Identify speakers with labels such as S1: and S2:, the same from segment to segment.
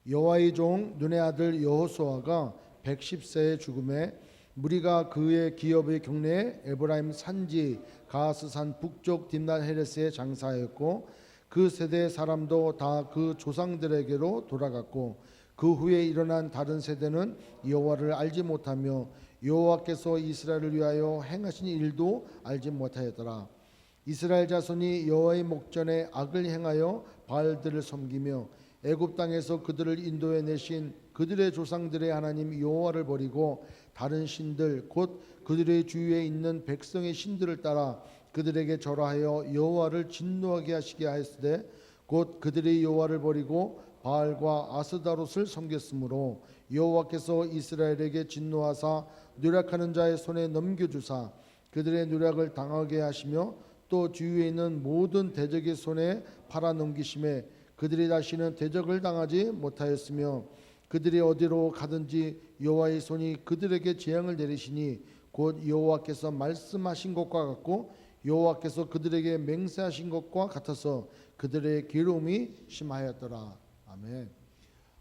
S1: 여호와의 종 눈의 아들 여호수아가 110세에 죽음에 무리가 그의 기업의 경내에 에브라임 산지 가스산 북쪽 딥낫 헤레스에 장사하였고 그 세대의 사람도 다 그 조상들에게로 돌아갔고 그 후에 일어난 다른 세대는 여호와를 알지 못하며 여호와께서 이스라엘을 위하여 행하신 일도 알지 못하였더라. 이스라엘 자손이 여호와의 목전에 악을 행하여 바알들을 섬기며 애굽 땅에서 그들을 인도해 내신 그들의 조상들의 하나님 여호와를 버리고 다른 신들 곧 그들의 주위에 있는 백성의 신들을 따라 그들에게 절하여 여호와를 진노하게 하시게 하였으되 곧 그들의 여호와를 버리고 바알과 아스다롯을 섬겼으므로 여호와께서 이스라엘에게 진노하사 누락하는 자의 손에 넘겨주사 그들의 누락을 당하게 하시며 또 주위에 있는 모든 대적의 손에 팔아 넘기심에 그들이 다시는 대적을 당하지 못하였으며 그들이 어디로 가든지 여호와의 손이 그들에게 재앙을 내리시니 곧 여호와께서 말씀하신 것과 같고 여호와께서 그들에게 맹세하신 것과 같아서 그들의 괴로움이 심하였더라. 아멘.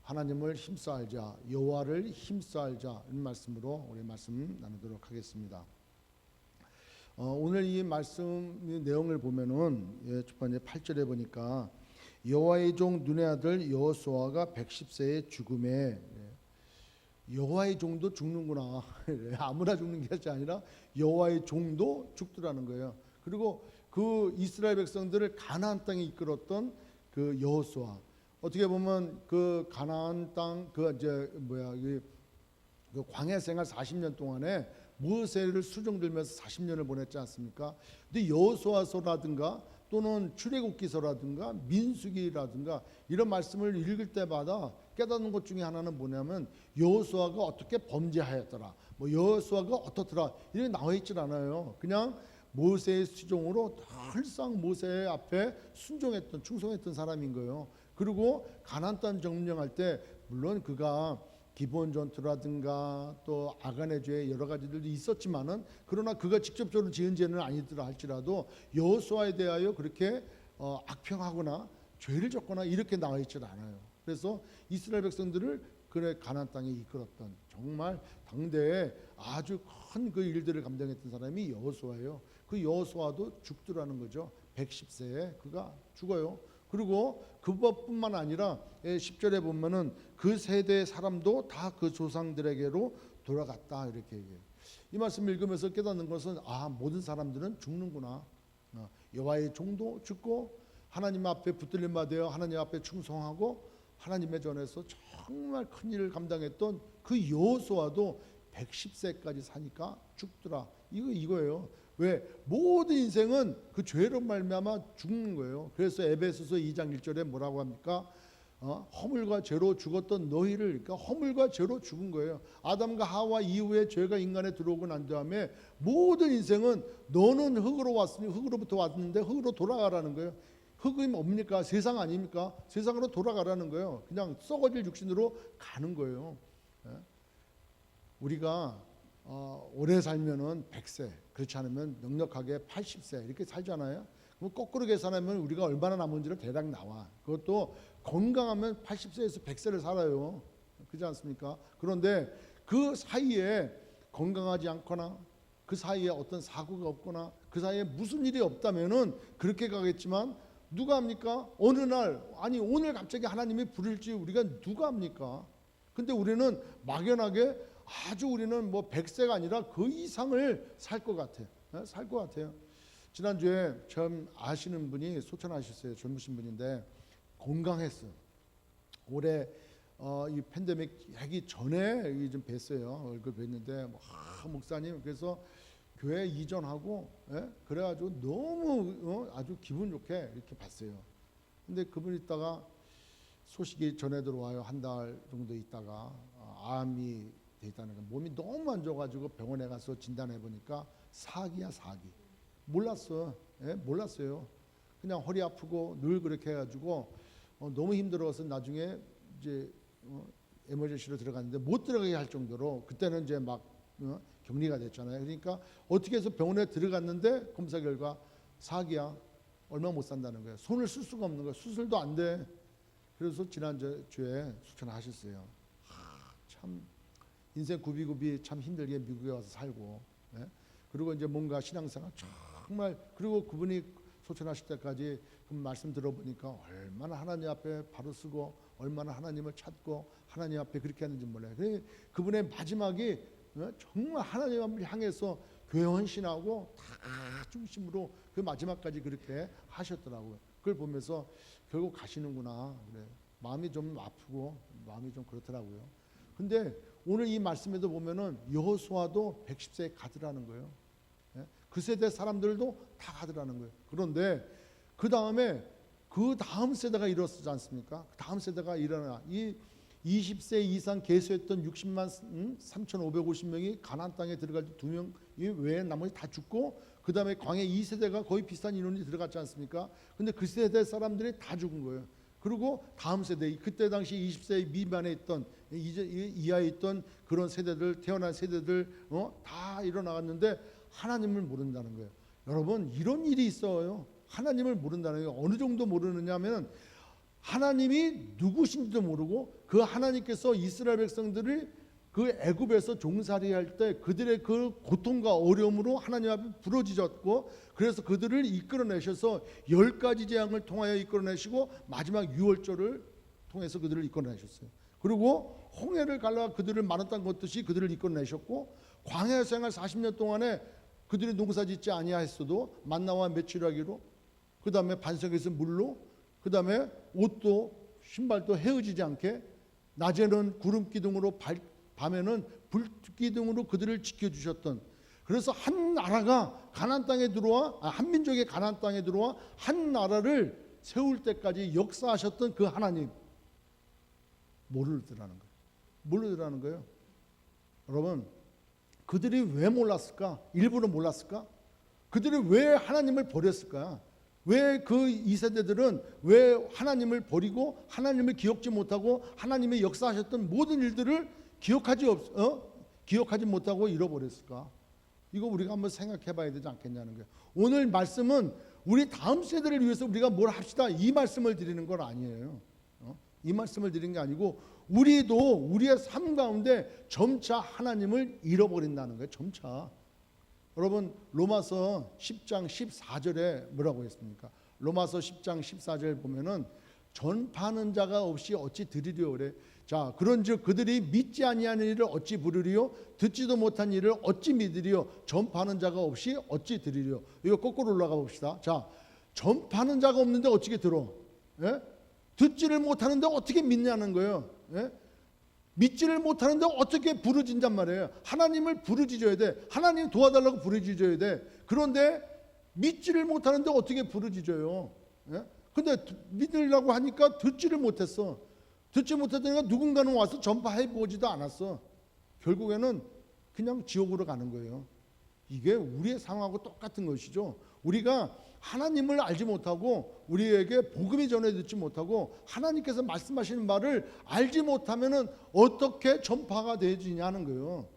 S1: 하나님을 힘써 알자, 여호와를 힘써 알자, 이 말씀으로 우리 말씀 나누도록 하겠습니다. 오늘 이 말씀 내용을 보면은 첫 번째 8절에 보니까 여호와의 종 눈의 아들 여호수아가 110세의 죽음에 여호와의 종도 죽는구나. 아무나 죽는 것이 아니라 여호와의 종도 죽더라는 거예요. 그리고 그 이스라엘 백성들을 가나안 땅에 이끌었던 그 여호수아, 어떻게 보면 그 가나안 땅 그 광야 생활 40년 동안에 모세를 수종들면서 40년을 보냈지 않습니까? 근데 여호수아서라든가 또는 출애굽기서라든가 민수기라든가 이런 말씀을 읽을 때마다 깨닫는 것 중에 하나는 뭐냐면 여호수아가 어떻게 범죄하였더라, 뭐 여호수아가 어떻더라 이렇게 나와 있질 않아요. 그냥 모세의 수종으로 항상 모세 앞에 순종했던 충성했던 사람인 거예요. 그리고 가나안 땅 점령할 때 물론 그가 기본 전투라든가 또 아간의 죄 여러 가지들도 있었지만은 그러나 그가 직접적으로 지은 죄는 아니더라 할지라도 여호수아에 대하여 그렇게 악평하거나 죄를 졌거나 이렇게 나와 있질 않아요. 그래서 이스라엘 백성들을 그래 가나안 땅에 이끌었던 정말 당대에 아주 큰 그 일들을 감당했던 사람이 여호수아예요. 그 여호수아도 죽더라는 거죠. 110세에 그가 죽어요. 그리고 그것뿐만 아니라 10절에 보면은 그 세대의 사람도 다 그 조상들에게로 돌아갔다 이렇게 얘기해요. 이 말씀을 읽으면서 깨닫는 것은 모든 사람들은 죽는구나. 여호와의 종도 죽고 하나님 앞에 붙들림 받아요. 하나님 앞에 충성하고 하나님의 전에서 정말 큰 일을 감당했던 그 여호수아도 110세까지 사니까 죽더라. 이거예요. 왜? 모든 인생은 그 죄로 말미암아 죽는 거예요. 그래서 에베소서 2장 1절에 뭐라고 합니까? 허물과 죄로 죽었던 너희를, 그러니까 허물과 죄로 죽은 거예요. 아담과 하와 이후에 죄가 인간에 들어오고 난 다음에 모든 인생은 너는 흙으로 왔으니 흙으로부터 왔는데 흙으로 돌아가라는 거예요. 흙이 뭡니까? 세상 아닙니까? 세상으로 돌아가라는 거예요. 그냥 썩어질 육신으로 가는 거예요. 우리가 오래 살면은 100세, 그렇지 않으면 넉넉하게 80세 이렇게 살잖아요. 그럼 거꾸로 계산하면 우리가 얼마나 남은지를 대략 나와. 그것도 건강하면 80세에서 100세를 살아요. 그렇지 않습니까? 그런데 그 사이에 건강하지 않거나 그 사이에 어떤 사고가 없거나 그 사이에 무슨 일이 없다면은 그렇게 가겠지만 누가 합니까? 어느 날, 아니 오늘 갑자기 하나님이 부를지 우리가 누가 합니까? 근데 우리는 막연하게 아주 우리는 뭐 100세가 아니라 그 이상을 살 것 같아요. 살 것 같아요. 지난주에 처음 아시는 분이 소천하셨어요. 젊으신 분인데 건강했어요. 올해 이 팬데믹 하기 전에 좀 뵀어요. 얼굴 뵀는데 목사님 그래서 교회 이전하고 그래가지고 너무 아주 기분 좋게 이렇게 봤어요. 근데 그분 있다가 소식이 전해 들어와요. 한 달 정도 있다가 암이 돼 있다는 거. 몸이 너무 안 좋아가지고 병원에 가서 진단해 보니까 사기야 사기. 몰랐어요. 그냥 허리 아프고 늘 그렇게 해가지고 너무 힘들어서 나중에 이제 에머전시로 들어갔는데 못 들어가게 할 정도로 그때는 이제 막 격리가 됐잖아요. 그러니까 어떻게 해서 병원에 들어갔는데 검사 결과 사기야. 얼마 못 산다는 거예요. 손을 쓸 수가 없는 거예요. 수술도 안 돼. 그래서 지난주에 추천하셨어요. 참 인생 굽이굽이 참 힘들게 미국에 와서 살고, 예? 그리고 이제 뭔가 신앙생활 정말, 그리고 그분이 소천하실 때까지 그 말씀 들어보니까 얼마나 하나님 앞에 바로 서고 얼마나 하나님을 찾고 하나님 앞에 그렇게 하는지 몰라요. 그분의 마지막이 정말 하나님을 향해서 교회 헌신하고 다 중심으로 그 마지막까지 그렇게 하셨더라고요. 그걸 보면서 결국 가시는구나. 그래. 마음이 좀 아프고 마음이 좀 그렇더라고요. 근데 오늘 이 말씀에도 보면은 여호수아도 110세에 가더라는 거예요. 그 세대 사람들도 다 가더라는 거예요. 그런데 그 다음 세대가 일어서지 않습니까? 그 다음 세대가 일어나 이 20세 이상 계수했던 60만 3,550명이 가나안 땅에 들어갈 때 2명 외에 나머지 다 죽고, 그 다음에 광해 2세대가 거의 비슷한 인원이 들어갔지 않습니까? 근데 그 세대 사람들이 다 죽은 거예요. 그리고 다음 세대, 그때 당시 20세 미만에 있던 이하에 있던 그런 세대들, 태어난 세대들 다 일어나갔는데 하나님을 모른다는 거예요. 여러분, 이런 일이 있어요. 하나님을 모른다는 거예요. 어느 정도 모르느냐면 하나님이 누구신지도 모르고, 그 하나님께서 이스라엘 백성들을 그 애굽에서 종살이할 때 그들의 그 고통과 어려움으로 하나님 앞에 부러지셨고, 그래서 그들을 이끌어내셔서 10가지 재앙을 통하여 이끌어내시고 마지막 유월절을 통해서 그들을 이끌어내셨어요. 그리고 홍해를 갈라 그들을 마른 땅 걷듯이 그들을 이끌어내셨고, 광야 생활 40년 동안에 그들이 농사짓지 아니하였어도 만나와 메추라기로, 그 다음에 반석에서 물로, 그 다음에 옷도 신발도 헤어지지 않게, 낮에는 구름 기둥으로 밤에는 불 기둥으로 그들을 지켜주셨던, 그래서 한 나라가 가나안 땅에 들어와, 한 민족의 가나안 땅에 들어와 한 나라를 세울 때까지 역사하셨던 그 하나님 모르더라는 거예요. 모르더라는 거예요. 여러분, 그들이 왜 몰랐을까? 일부러 몰랐을까? 그들이 왜 하나님을 버렸을까? 왜 그 2세대들은 왜 하나님을 버리고 하나님을 기억지 못하고 하나님의 역사하셨던 모든 일들을 기억하지 못하고 잃어버렸을까? 이거 우리가 한번 생각해 봐야 되지 않겠냐는 거예요. 오늘 말씀은 우리 다음 세대를 위해서 우리가 뭘 합시다, 이 말씀을 드리는 건 아니에요. 이 말씀을 드리는 게 아니고, 우리도 우리의 삶 가운데 점차 하나님을 잃어버린다는 거예요. 점차. 여러분, 로마서 10장 14절에 뭐라고 했습니까? 로마서 10장 14절 보면은 전파하는 자가 없이 어찌 들으리오 그래. 자, 그런즉 그들이 믿지 아니하는 일을 어찌 부르리요? 듣지도 못한 일을 어찌 믿으리요? 전파하는 자가 없이 어찌 들으리요? 이거 거꾸로 올라가 봅시다. 자, 전파하는 자가 없는데 어떻게 들어? 예? 듣지를 못하는데 어떻게 믿냐는 거예요. 예? 믿지를 못하는데 어떻게 부르짖단 말이에요. 하나님을 부르짖어야 돼. 하나님 도와달라고 부르짖어야 돼. 그런데 믿지를 못하는데 어떻게 부르짖어요. 예? 근데 믿으려고 하니까 듣지를 못했어. 듣지 못했다니까 누군가는 와서 전파해보지도 않았어. 결국에는 그냥 지옥으로 가는 거예요. 이게 우리의 상황하고 똑같은 것이죠. 우리가 하나님을 알지 못하고, 우리에게 복음이 전해듣지 못하고, 하나님께서 말씀하시는 말을 알지 못하면은 어떻게 전파가 되어지냐는 거예요.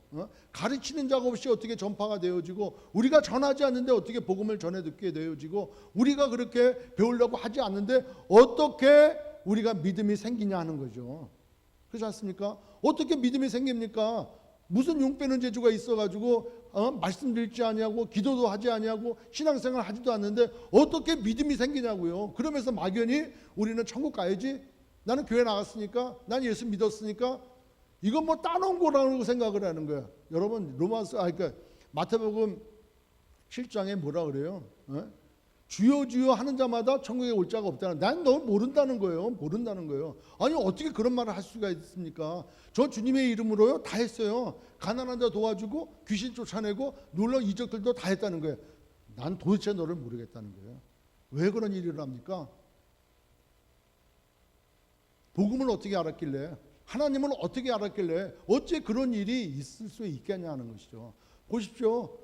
S1: 가르치는 자가 없이 어떻게 전파가 되어지고, 우리가 전하지 않는데 어떻게 복음을 전해듣게 되어지고, 우리가 그렇게 배우려고 하지 않는데 어떻게 우리가 믿음이 생기냐 하는 거죠. 그렇지 않습니까? 어떻게 믿음이 생깁니까? 무슨 용 빼는 재주가 있어가지고 말씀 듣지 아니하고 기도도 하지 아니하고 신앙생활 하지도 않는데 어떻게 믿음이 생기냐고요. 그러면서 막연히 우리는 천국 가야지, 나는 교회 나갔으니까, 난 예수 믿었으니까, 이건 뭐 따놓은 거라고 생각을 하는 거야. 여러분, 그러니까 마태복음 7장에 뭐라 그래요? 주여 주여 하는 자마다 천국에 올 자가 없다는, 난 너 모른다는 거예요. 모른다는 거예요. 아니, 어떻게 그런 말을 할 수가 있습니까? 저 주님의 이름으로요 다 했어요. 가난한 자 도와주고 귀신 쫓아내고 놀라운 이적들도 다 했다는 거예요. 난 도대체 너를 모르겠다는 거예요. 왜 그런 일이 일어납니까? 복음을 어떻게 알았길래, 하나님을 어떻게 알았길래 어째 그런 일이 있을 수 있겠냐 하는 것이죠. 보십시오.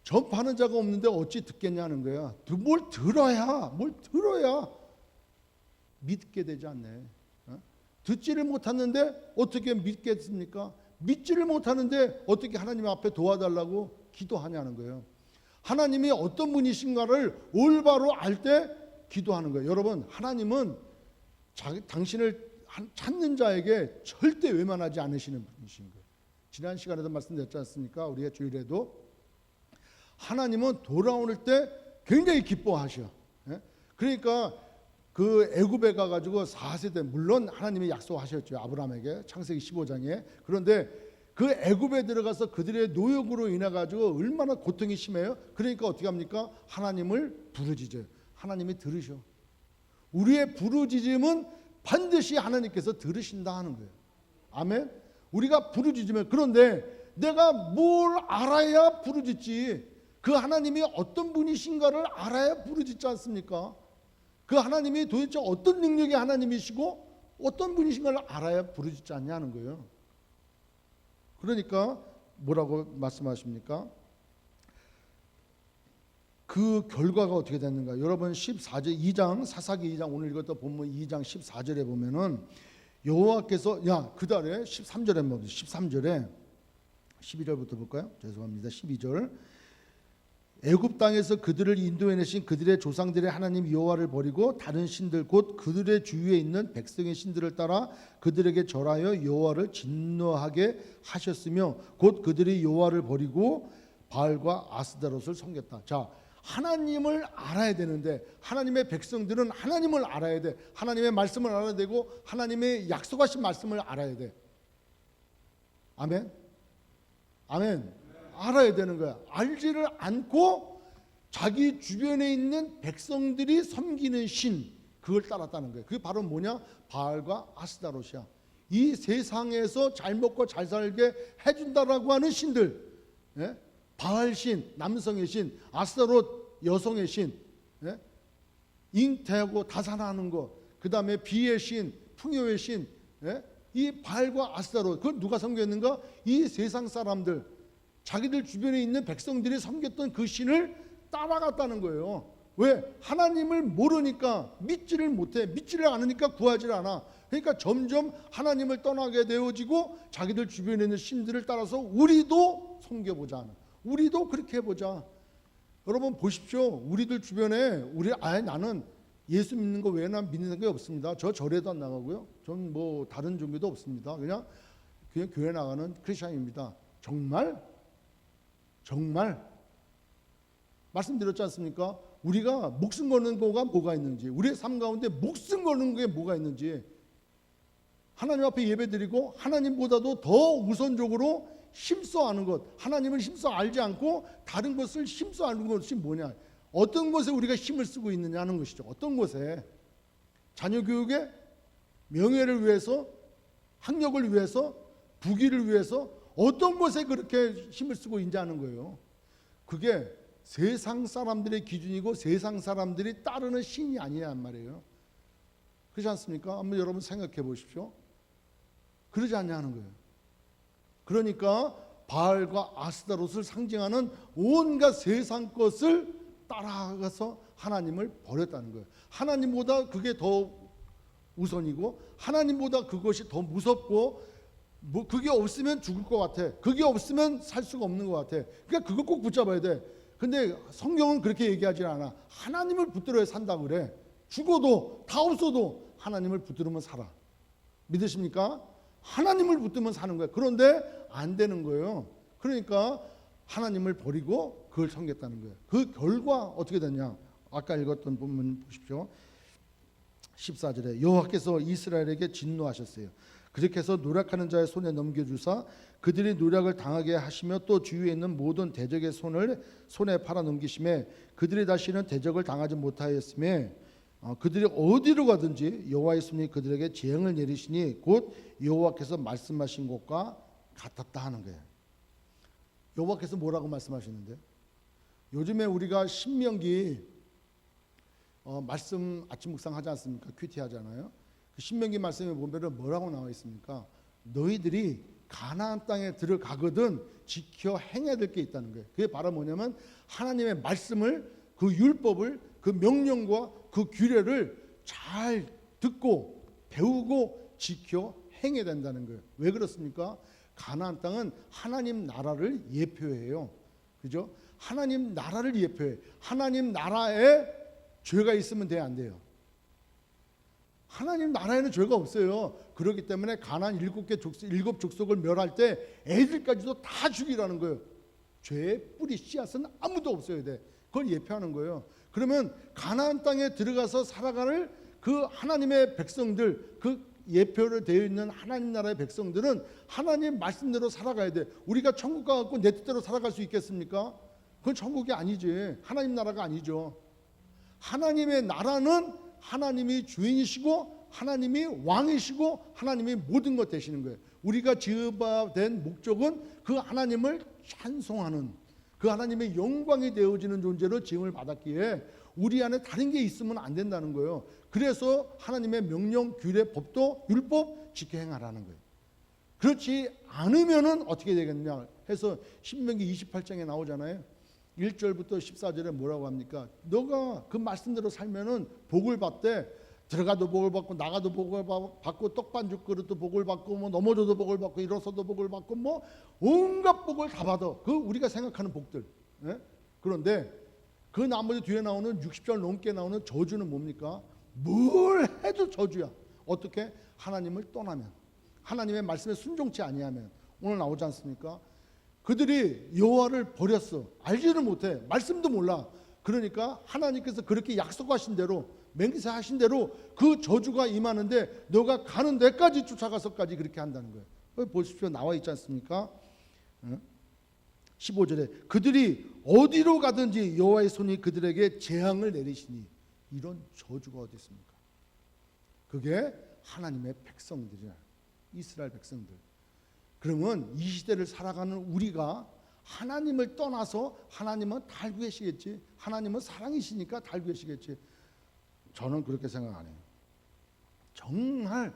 S1: 전파하는 자가 없는데 어찌 듣겠냐는 거야. 뭘 들어야 믿게 되지 않네. 듣지를 못하는데 어떻게 믿겠습니까? 믿지를 못하는데 어떻게 하나님 앞에 도와달라고 기도하냐는 거예요. 하나님이 어떤 분이신가를 올바로 알 때 기도하는 거예요. 여러분, 하나님은 당신을 찾는 자에게 절대 외면하지 않으시는 분이신 거예요. 지난 시간에도 말씀드렸지 않습니까? 우리가 주일에도 하나님은 돌아오는 때 굉장히 기뻐하셔. 그러니까 그 애굽에 가가지고 4세대, 물론 하나님이 약속하셨죠, 아브라함에게 창세기 15장에. 그런데 그 애굽에 들어가서 그들의 노역으로 인해 가지고 얼마나 고통이 심해요. 그러니까 어떻게 합니까? 하나님을 부르짖어요. 하나님이 들으셔. 우리의 부르짖음은 반드시 하나님께서 들으신다 하는 거예요. 아멘. 우리가 부르짖으면, 그런데 내가 뭘 알아야 부르짖지? 그 하나님이 어떤 분이신가를 알아야 부르짖지 않습니까? 그 하나님이 도대체 어떤 능력의 하나님이시고 어떤 분이신가를 알아야 부르짖지 않냐는 거예요. 그러니까 뭐라고 말씀하십니까? 그 결과가 어떻게 됐는가? 여러분 14절 2장 사사기 2장 오늘 읽었던 본문 2장 14절에 보면은 여호와께서 그 달에 13절에 뭐 13절에 12절부터 볼까요? 죄송합니다. 12절. 애굽 땅에서 그들을 인도해내신 그들의 조상들의 하나님 여호와를 버리고 다른 신들 곧 그들의 주위에 있는 백성의 신들을 따라 그들에게 절하여 여호와를 진노하게 하셨으며 곧 그들이 여호와를 버리고 바알과 아스다롯을 섬겼다. 자, 하나님을 알아야 되는데 하나님의 백성들은 하나님을 알아야 돼. 하나님의 말씀을 알아야 되고 하나님의 약속하신 말씀을 알아야 돼. 아멘. 아멘. 알아야 되는 거야. 알지를 않고 자기 주변에 있는 백성들이 섬기는 신, 그걸 따랐다는 거예요. 그게 바로 뭐냐? 바알과 아스다롯이야. 이 세상에서 잘 먹고 잘 살게 해준다라고 하는 신들, 바알 신, 남성의 신, 아스다롯 여성의 신, 잉태하고 다산하는 거, 그 다음에 비의 신, 풍요의 신, 이 바알과 아스다롯, 그걸 누가 섬겼는가? 이 세상 사람들, 자기들 주변에 있는 백성들이 섬겼던 그 신을 따라갔다는 거예요. 왜? 하나님을 모르니까 믿지를 못해. 믿지를 않으니까 구하지를 않아. 그러니까 점점 하나님을 떠나게 되어지고 자기들 주변에 있는 신들을 따라서 우리도 섬겨보자. 우리도 그렇게 해보자. 여러분 보십시오. 우리들 주변에 나는 예수 믿는 거 외에 난 믿는 게 없습니다. 저 절에도 안 나가고요. 전 뭐 다른 종교도 없습니다. 그냥 교회 나가는 크리스천입니다. 정말 말씀드렸지 않습니까? 우리가 목숨 거는 거가 뭐가 있는지, 우리의 삶 가운데 목숨 거는 게 뭐가 있는지, 하나님 앞에 예배드리고 하나님보다도 더 우선적으로 힘써 아는 것, 하나님을 힘써 알지 않고 다른 것을 힘써 아는 것이 뭐냐, 어떤 것에 우리가 힘을 쓰고 있느냐 하는 것이죠. 어떤 것에, 자녀 교육의 명예를 위해서, 학력을 위해서, 부귀를 위해서 어떤 것에 그렇게 힘을 쓰고 인자하는 거예요. 그게 세상 사람들의 기준이고 세상 사람들이 따르는 신이 아니란 말이에요. 그렇지 않습니까? 한번 여러분 생각해 보십시오. 그러지 않냐는 거예요. 그러니까 바알과 아스다롯을 상징하는 온갖 세상 것을 따라가서 하나님을 버렸다는 거예요. 하나님보다 그게 더 우선이고 하나님보다 그것이 더 무섭고, 뭐 그게 없으면 죽을 것 같아. 그게 없으면 살 수가 없는 것 같아. 그러니까 그거 꼭 붙잡아야 돼. 근데 성경은 그렇게 얘기하지 않아. 하나님을 붙들어야 산다 그래. 죽어도 다 없어도 하나님을 붙들으면 살아. 믿으십니까? 하나님을 붙들면 사는 거야. 그런데 안 되는 거예요. 그러니까 하나님을 버리고 그걸 섬겼다는 거예요. 그 결과 어떻게 됐냐? 아까 읽었던 본문 보십시오. 14절에 여호와께서 이스라엘에게 진노하셨어요. 그렇게 해서 노력하는 자의 손에 넘겨주사 그들이 노력을 당하게 하시며 또 주위에 있는 모든 대적의 손에 팔아 넘기심에 그들이 다시는 대적을 당하지 못하였음에 그들이 어디로 가든지 여호와의 손이 그들에게 재앙을 내리시니 곧 여호와께서 말씀하신 것과 같았다 하는 거예요. 여호와께서 뭐라고 말씀하시는데, 요즘에 우리가 신명기 말씀 아침 묵상하지 않습니까? 큐티 하잖아요. 그 신명기 말씀에 보면 뭐라고 나와 있습니까? 너희들이 가나안 땅에 들어가거든 지켜 행해야 될 게 있다는 거예요. 그게 바로 뭐냐면 하나님의 말씀을, 그 율법을, 그 명령과 그 규례를 잘 듣고 배우고 지켜 행해야 된다는 거예요. 왜 그렇습니까? 가나안 땅은 하나님 나라를 예표해요. 그죠? 하나님 나라를 예표해. 하나님 나라에 죄가 있으면 돼, 안 돼요? 하나님 나라에는 죄가 없어요. 그렇기 때문에 가나안 일곱 족속을 멸할 때 애들까지도 다 죽이라는 거예요. 죄의 뿌리 씨앗은 아무도 없어야 돼. 그걸 예표하는 거예요. 그러면 가나안 땅에 들어가서 살아가는 그 하나님의 백성들, 그 예표로 되어 있는 하나님 나라의 백성들은 하나님 말씀대로 살아가야 돼. 우리가 천국 가갖고 내 뜻대로 살아갈 수 있겠습니까? 그건 천국이 아니지. 하나님 나라가 아니죠. 하나님의 나라는 하나님이 주인이시고 하나님이 왕이시고 하나님이 모든 것 되시는 거예요. 우리가 지어된 목적은 그 하나님을 찬송하는, 그 하나님의 영광이 되어지는 존재로 지음을 받았기에 우리 안에 다른 게 있으면 안 된다는 거예요. 그래서 하나님의 명령, 규례, 법도 율법 지켜 행하라는 거예요. 그렇지 않으면은 어떻게 되겠냐 해서 신명기 28장에 나오잖아요. 1절부터 14절에 뭐라고 합니까? 너가 그 말씀대로 살면은 복을 받대. 들어가도 복을 받고 나가도 복을 받고 떡반죽 그릇도 복을 받고 뭐 넘어져도 복을 받고 일어서도 복을 받고 뭐 온갖 복을 다 받아. 그 우리가 생각하는 복들. 예? 그런데 그 나머지 뒤에 나오는 60절 넘게 나오는 저주는 뭡니까? 뭘 해도 저주야. 어떻게? 하나님을 떠나면, 하나님의 말씀에 순종치 아니하면. 오늘 나오지 않습니까? 그들이 여호와를 버렸어. 알지를 못해. 말씀도 몰라. 그러니까 하나님께서 그렇게 약속하신 대로, 맹세하신 대로 그 저주가 임하는데 너가 가는 데까지 쫓아가서까지 그렇게 한다는 거예요. 보십시오. 나와 있지 않습니까? 15절에 그들이 어디로 가든지 여호와의 손이 그들에게 재앙을 내리시니. 이런 저주가 어디 있습니까? 그게 하나님의 백성들이야. 이스라엘 백성들. 그러면 이 시대를 살아가는 우리가 하나님을 떠나서 하나님은 달고 계시겠지. 하나님은 사랑이시니까 달고 계시겠지. 저는 그렇게 생각 안 해요. 정말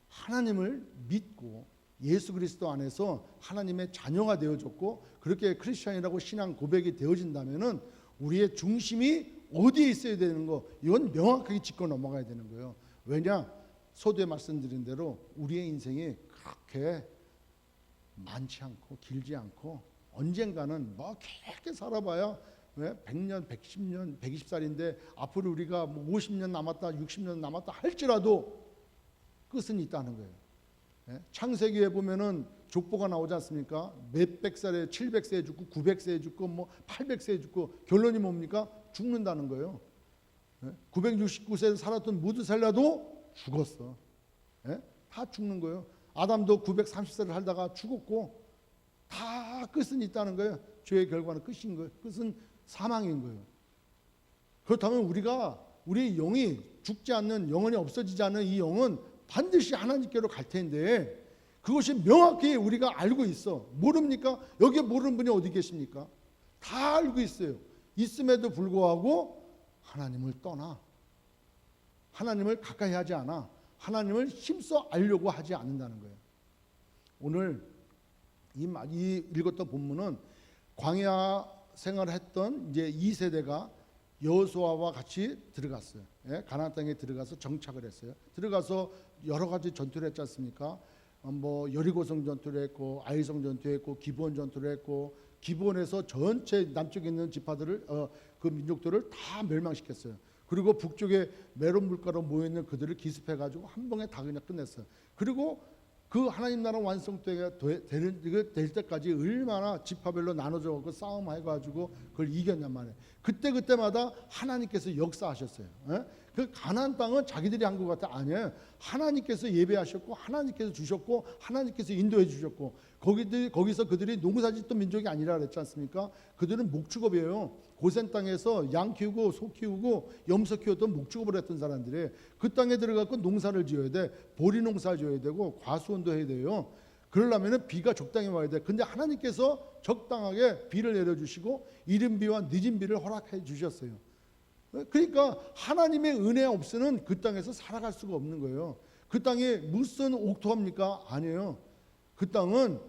S1: 하나님을 믿고 예수 그리스도 안에서 하나님의 자녀가 되어졌고 그렇게 크리스천이라고 신앙 고백이 되어진다면은 우리의 중심이 어디에 있어야 되는 거, 이건 명확하게 짚고 넘어가야 되는 거예요. 왜냐? 서두에 말씀드린 대로 우리의 인생이 그렇게 많지 않고 길지 않고 언젠가는 뭐 길게 살아봐야 100년, 110년, 120살인데 앞으로 우리가 뭐 50년 남았다, 60년 남았다 할지라도 끝은 있다는 거예요. 창세기에 보면은 족보가 나오지 않습니까? 몇백 살에 700세에 죽고 900세에 죽고 뭐 800세에 죽고 결론이 뭡니까? 죽는다는 거예요. 969세에 살았던 무드셀라도 죽었어. 다 죽는 거예요. 아담도 930세를 살다가 죽었고 다 끝은 있다는 거예요. 죄의 결과는 끝인 거예요. 끝은 사망인 거예요. 그렇다면 우리의 영이 죽지 않는, 영원히 없어지지 않는 이 영은 반드시 하나님께로 갈 텐데 그것이 명확히 우리가 알고 있어. 모릅니까? 여기에 모르는 분이 어디 계십니까? 다 알고 있어요. 있음에도 불구하고 하나님을 떠나, 하나님을 가까이 하지 않아, 하나님을 힘써 알려고 하지 않는다는 거예요. 오늘 이 읽었던 본문은 광야 생활을 했던 이제 2세대가 여호수아와 같이 들어갔어요. 가나안 땅에 들어가서 정착을 했어요. 들어가서 여러 가지 전투를 했지 않습니까? 뭐 여리고성 전투를 했고 아이성 전투를 했고 기브온 전투를 했고 기브온에서 전체 남쪽에 있는 지파들을 그 민족들을 다 멸망시켰어요. 그리고 북쪽에 메론 물가로 모여있는 그들을 기습해가지고 한 방에 다 그냥 끝냈어요. 그리고 그 하나님 나라 완성되게 될 때까지 얼마나 지파별로 나눠져 갖고 싸움해가지고 그걸 이겼냔 말이에요. 그때마다 하나님께서 역사하셨어요. 그 가나안 땅은 자기들이 한 것 같아. 아니에요. 하나님께서 예배하셨고 하나님께서 주셨고 하나님께서 인도해 주셨고 거기서 그들이 농사짓던 민족이 아니라 그랬지 않습니까? 그들은 목축업이에요. 고센 땅에서 양 키우고 소 키우고 염소 키웠던 목축업을 했던 사람들이 그 땅에 들어가서 농사를 지어야 돼. 보리 농사를 지어야 되고 과수원도 해야 돼요. 그러려면 비가 적당히 와야 돼. 근데 하나님께서 적당하게 비를 내려주시고 이른 비와 늦은 비를 허락해 주셨어요. 그러니까 하나님의 은혜 없이는 그 땅에서 살아갈 수가 없는 거예요. 그 땅에 무슨 옥토합니까? 아니에요. 그 땅은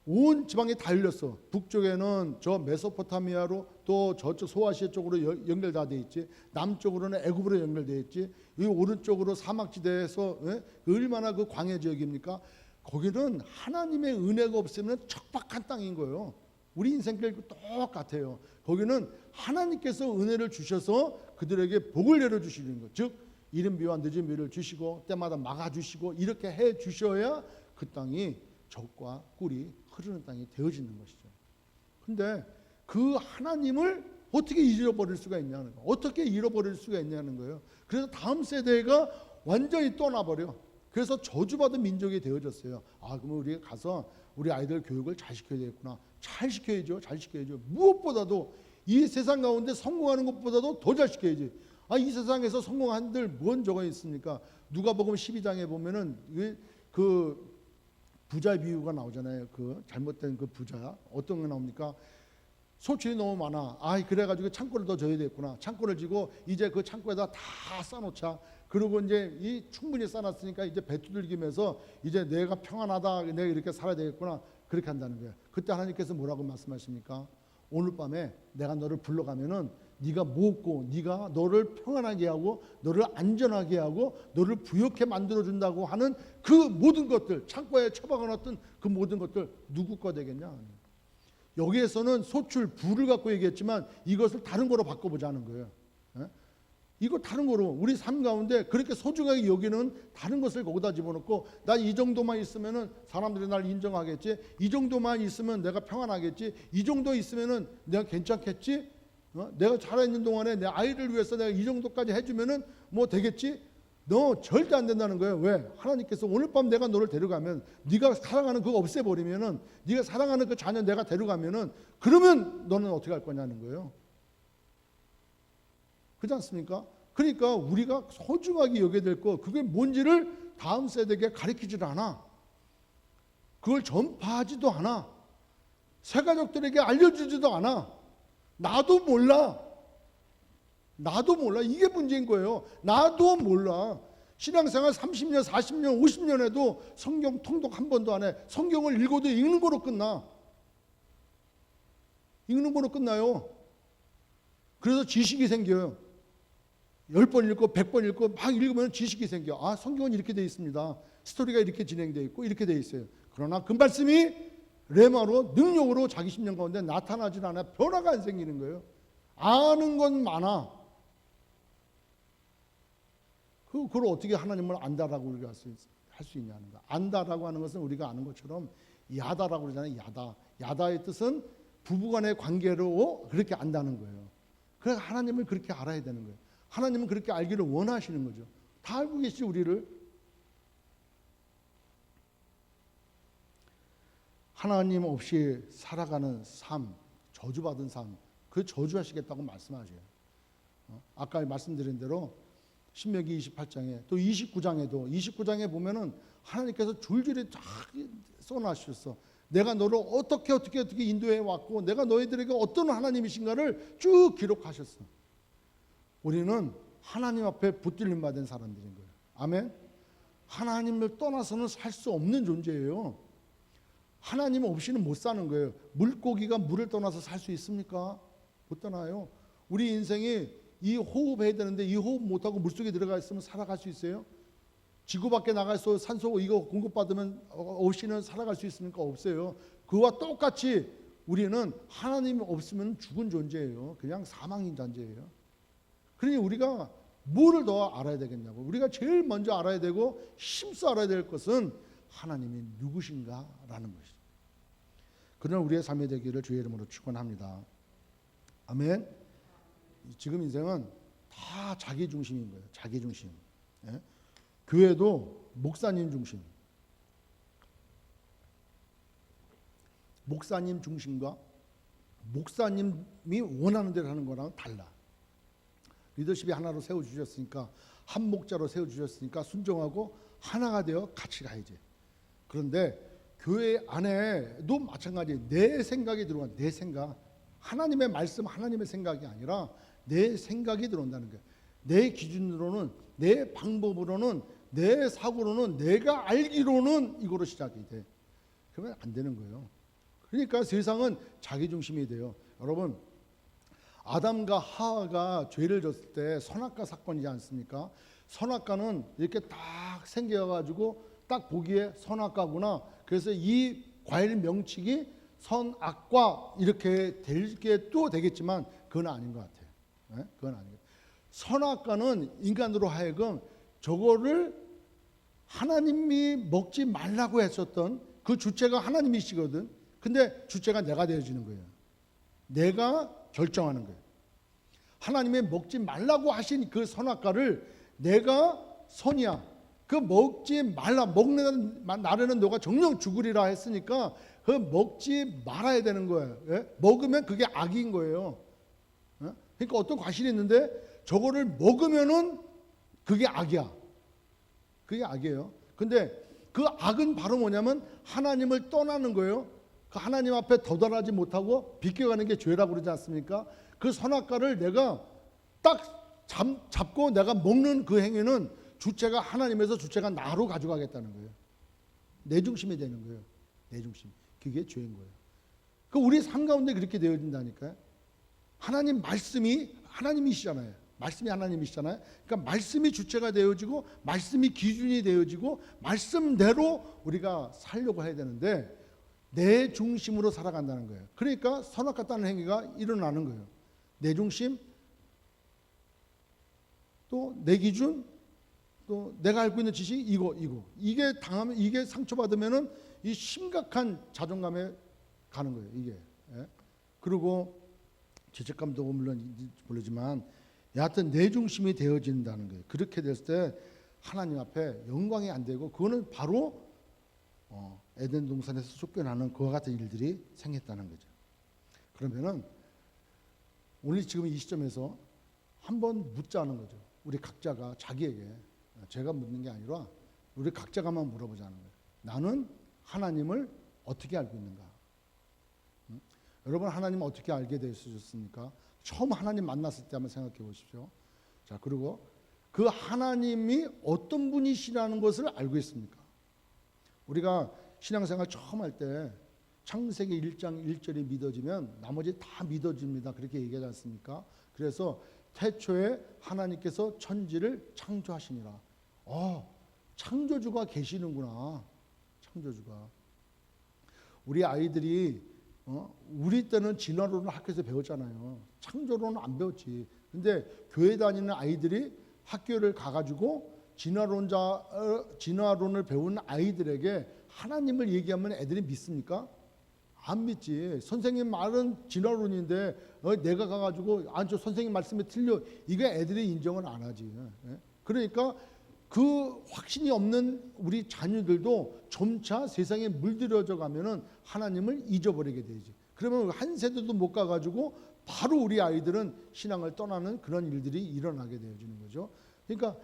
S1: 온 지방이 다 열렸어. 북쪽에는 저 메소포타미아로 또 저쪽 소아시아 쪽으로 연결 다 돼 있지. 남쪽으로는 애굽으로 연결돼 있지. 이 오른쪽으로 사막지대에서 얼마나 그 광야 지역입니까? 거기는 하나님의 은혜가 없으면 척박한 땅인 거예요. 우리 인생길 똑같아요. 거기는 하나님께서 은혜를 주셔서 그들에게 복을 내려주시는 것, 즉 이른 비와 늦은 비를 주시고 때마다 막아주시고 이렇게 해 주셔야 그 땅이 젖과 꿀이 흐르는 땅이 되어지는 것이죠. 근데 그 하나님을 어떻게 잃어버릴 수가 있냐는 거예요. 어떻게 잃어버릴 수가 있냐는 거예요. 그래서 다음 세대가 완전히 떠나버려. 그래서 저주받은 민족이 되어졌어요. 아, 그러면 우리가 가서 우리 아이들 교육을 잘 시켜야 되겠구나. 잘 시켜야죠. 잘 시켜야죠. 무엇보다도 이 세상 가운데 성공하는 것보다도 더 잘 시켜야지. 아, 이 세상에서 성공한들 뭔 저거 있습니까? 누가복음 12장에 보면은 그 부자 비유가 나오잖아요. 그 잘못된 그 부자 어떤 게 나옵니까? 소출이 너무 많아. 아, 그래가지고 창고를 더 져야 되겠구나. 창고를 지고 이제 그 창고에다 다 싸놓자. 그리고 이제 이 충분히 싸놨으니까 이제 배 두들기면서 이제 내가 평안하다, 내가 이렇게 살아야 되겠구나. 그렇게 한다는 거예요. 그때 하나님께서 뭐라고 말씀하십니까? 오늘 밤에 내가 너를 불러가면은 네가 먹고 네가 너를 평안하게 하고 너를 안전하게 하고 너를 부욕해 만들어준다고 하는 그 모든 것들, 창고에 처박아놨던 그 모든 것들 누구 거 되겠냐? 여기에서는 소출, 부를 갖고 얘기했지만 이것을 다른 거로 바꿔보자는 거예요. 이거 다른 거로 우리 삶 가운데 그렇게 소중하게 여기는 다른 것을 거기다 집어넣고 나 이 정도만 있으면은 사람들이 날 인정하겠지. 이 정도만 있으면 내가 평안하겠지. 이 정도 있으면은 내가 괜찮겠지. 내가 살아있는 동안에 내 아이를 위해서 내가 이 정도까지 해주면은 뭐 되겠지. 너 절대 안 된다는 거예요. 왜? 하나님께서 오늘 밤 내가 너를 데려가면 네가 사랑하는 그거 없애버리면은 네가 사랑하는 그 자녀 내가 데려가면은 그러면 너는 어떻게 할 거냐는 거예요. 그렇지 않습니까? 그러니까 우리가 소중하게 여겨야 될 거 그게 뭔지를 다음 세대에게 가르치질 않아. 그걸 전파하지도 않아. 새가족들에게 알려주지도 않아. 나도 몰라. 나도 몰라. 이게 문제인 거예요. 나도 몰라. 신앙생활 30년, 40년, 50년 해도 성경 통독 한 번도 안 해. 성경을 읽어도 읽는 거로 끝나. 읽는 거로 끝나요. 그래서 지식이 생겨요. 10번 읽고 100번 읽고 막 읽으면 지식이 생겨. 아, 성경은 이렇게 되어 있습니다. 스토리가 이렇게 진행되어 있고 이렇게 되어 있어요. 그러나 그 말씀이 레마로 능력으로 자기 심령 가운데 나타나질 않아. 변화가 안 생기는 거예요. 아는 건 많아. 그걸 어떻게 하나님을 안다라고 우리가 할 수 있냐는 거야. 안다라고 하는 것은 우리가 아는 것처럼 야다라고 그러잖아요. 야다. 야다의 뜻은 부부간의 관계로 그렇게 안다는 거예요. 그래서 하나님을 그렇게 알아야 되는 거예요. 하나님은 그렇게 알기를 원하시는 거죠. 다 알고 계시지 우리를. 하나님 없이 살아가는 삶, 저주받은 삶, 그 저주하시겠다고 말씀하셔요. 아까 말씀드린 대로 신명기 28장에 또 29장에 보면은 하나님께서 줄줄이 다 써놔주셨어. 내가 너를 어떻게 인도해 왔고 내가 너희들에게 어떤 하나님이신가를 쭉 기록하셨어. 우리는 하나님 앞에 붙들림 받은 사람들인 거예요. 아멘. 하나님을 떠나서는 살 수 없는 존재예요. 하나님 없이는 못 사는 거예요. 물고기가 물을 떠나서 살 수 있습니까? 못 떠나요. 우리 인생이 이 호흡해야 되는데 이 호흡 못하고 물속에 들어가 있으면 살아갈 수 있어요? 지구 밖에 나가서 산소 이거 공급받으면 없이는 살아갈 수 있습니까? 없어요. 그와 똑같이 우리는 하나님 없으면 죽은 존재예요. 그냥 사망인 존재예요. 그러니 우리가 뭐를 더 알아야 되겠냐고. 우리가 제일 먼저 알아야 되고 힘써 알아야 될 것은 하나님이 누구신가라는 것이죠. 그런 우리의 삶이 되기를 주의 이름으로 축원합니다. 아멘. 지금 인생은 다 자기 중심인 거예요. 자기 중심. 예? 교회도 목사님 중심. 목사님 중심과 목사님이 원하는 대로 하는 거랑 달라. 리더십이 하나로 세워주셨으니까 한 목자로 세워주셨으니까 순종하고 하나가 되어 같이 가야지. 그런데 교회 안에도 마찬가지. 내 생각이 들어간 내 생각. 하나님의 말씀, 하나님의 생각이 아니라 내 생각이 들어온다는 거예요. 내 기준으로는, 내 방법으로는, 내 사고로는, 내가 알기로는 이거로 시작이 돼. 그러면 안 되는 거예요. 그러니까 세상은 자기 중심이 돼요. 여러분, 아담과 하와가 죄를 졌을 때 선악과 사건이지 않습니까? 선악과는 이렇게 딱 생겨가지고 딱 보기에 선악과구나. 그래서 이 과일 명칭이 선악과 이렇게 될 게 또 되겠지만 그건 아닌 것 같아요. 네? 그건 아니에요. 선악과는 인간으로 하여금 저거를 하나님이 먹지 말라고 했었던 그 주체가 하나님이시거든. 근데 주체가 내가 되어지는 거예요. 내가 결정하는 거예요. 하나님이 먹지 말라고 하신 그 선악과를 내가 선이야, 그 먹지 말라, 먹는 날에는 너가 정령 죽으리라 했으니까 그 먹지 말아야 되는 거예요. 예? 먹으면 그게 악인 거예요. 예? 그러니까 어떤 과실이 있는데 저거를 먹으면은 그게 악이야. 그게 악이에요. 근데 그 악은 바로 뭐냐면 하나님을 떠나는 거예요. 그 하나님 앞에 도달하지 못하고 비껴가는 게 죄라고 그러지 않습니까? 그 선악과를 내가 딱 잡고 내가 먹는 그 행위는 주체가 하나님에서 주체가 나로 가져가겠다는 거예요. 내 중심이 되는 거예요. 내 중심. 그게 죄인 거예요. 그 우리 삶 가운데 그렇게 되어진다니까요. 하나님 말씀이 하나님이시잖아요. 말씀이 하나님이시잖아요. 그러니까 말씀이 주체가 되어지고 말씀이 기준이 되어지고 말씀대로 우리가 살려고 해야 되는데 내 중심으로 살아간다는 거예요. 그러니까 선악 같다는 행위가 일어나는 거예요. 내 중심, 또 내 기준, 또 내가 알고 있는 지식, 이게 당하면, 이게 상처받으면은 이 심각한 자존감에 가는 거예요. 이게. 예? 그리고 죄책감도 물론 모르지만 여하튼 내 중심이 되어진다는 거예요. 그렇게 됐을 때 하나님 앞에 영광이 안 되고 그거는 바로 에덴 동산에서 쫓겨나는 그와 같은 일들이 생겼다는 거죠. 그러면은 오늘 지금 이 시점에서 한번 묻자는 거죠. 우리 각자가 자기에게, 제가 묻는 게 아니라 우리 각자가만 물어보자는 거예요. 나는 하나님을 어떻게 알고 있는가? 여러분 하나님 어떻게 알게 되셨습니까? 처음 하나님 만났을 때 한번 생각해 보십시오. 자, 그리고 그 하나님이 어떤 분이시라는 것을 알고 있습니까? 우리가 신앙생활 처음 할 때 창세기 1장 1절이 믿어지면 나머지 다 믿어집니다. 그렇게 얘기하지 않습니까? 그래서 태초에 하나님께서 천지를 창조하시니라. 창조주가 계시는구나. 창조주가. 우리 아이들이 우리 때는 진화론을 학교에서 배웠잖아요. 창조론은 안 배웠지. 근데 교회 다니는 아이들이 학교를 가가지고 진화론을 배운 아이들에게 하나님을 얘기하면 애들이 믿습니까? 안 믿지. 선생님 말은 진화론인데 내가 가가지고 저 선생님 말씀이 틀려. 이게 애들이 인정을 안 하지. 그러니까 그 확신이 없는 우리 자녀들도 점차 세상에 물들여져 가면은 하나님을 잊어버리게 되지. 그러면 한 세대도 못 가가지고 바로 우리 아이들은 신앙을 떠나는 그런 일들이 일어나게 되어지는 거죠. 그러니까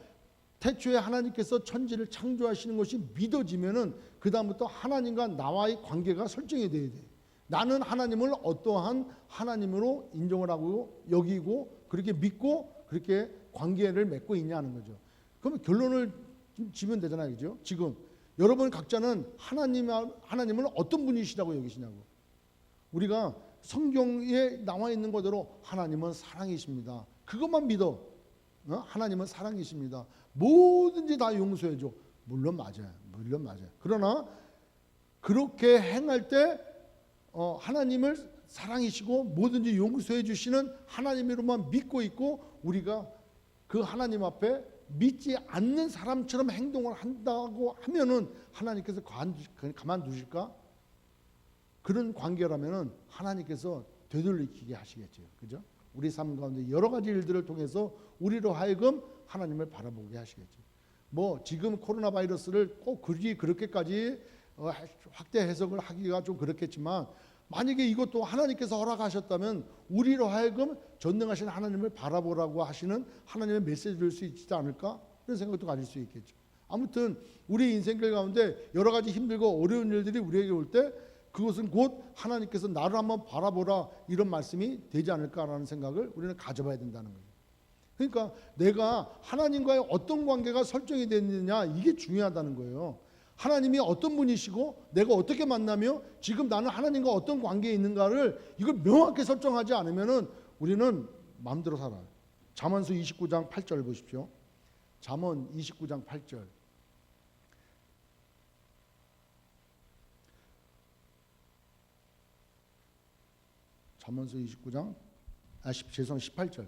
S1: 태초에 하나님께서 천지를 창조하시는 것이 믿어지면은 그 다음부터 하나님과 나와의 관계가 설정이 돼야 돼. 나는 하나님을 어떠한 하나님으로 인정을 하고 여기고 그렇게 믿고 그렇게 관계를 맺고 있냐는 거죠. 그러면 결론을 지면 되잖아요, 그죠? 지금 여러분 각자는 하나님을 어떤 분이시라고 여기시냐고. 우리가 성경에 나와 있는 것대로 하나님은 사랑이십니다. 그것만 믿어. 하나님은 사랑이십니다. 뭐든지 다 용서해줘. 물론 맞아요. 물론 맞아요. 그러나 그렇게 행할 때 하나님을 사랑이시고 뭐든지 용서해 주시는 하나님으로만 믿고 있고 우리가 그 하나님 앞에 믿지 않는 사람처럼 행동을 한다고 하면은 하나님께서 가만두실까? 그런 관계라면은 하나님께서 되돌리게 하시겠죠. 그죠? 우리 삶 가운데 여러 가지 일들을 통해서 우리로 하여금 하나님을 바라보게 하시겠죠. 뭐 지금 코로나 바이러스를 꼭 그렇게까지 확대 해석을 하기가 좀 그렇겠지만 만약에 이것도 하나님께서 허락하셨다면 우리로 하여금 전능하신 하나님을 바라보라고 하시는 하나님의 메시지를 줄 수 있지 않을까? 이런 생각도 가질 수 있겠죠. 아무튼 우리 인생길 가운데 여러 가지 힘들고 어려운 일들이 우리에게 올 때 그것은 곧 하나님께서 나를 한번 바라보라 이런 말씀이 되지 않을까라는 생각을 우리는 가져봐야 된다는 거죠. 그러니까 내가 하나님과의 어떤 관계가 설정이 됐느냐 이게 중요하다는 거예요. 하나님이 어떤 분이시고 내가 어떻게 만나며 지금 나는 하나님과 어떤 관계에 있는가를 이걸 명확히 설정하지 않으면은 우리는 마음대로 살아요. 잠언서 29장 8절 보십시오. 잠언 29장 8절. 잠언서 29장 18절.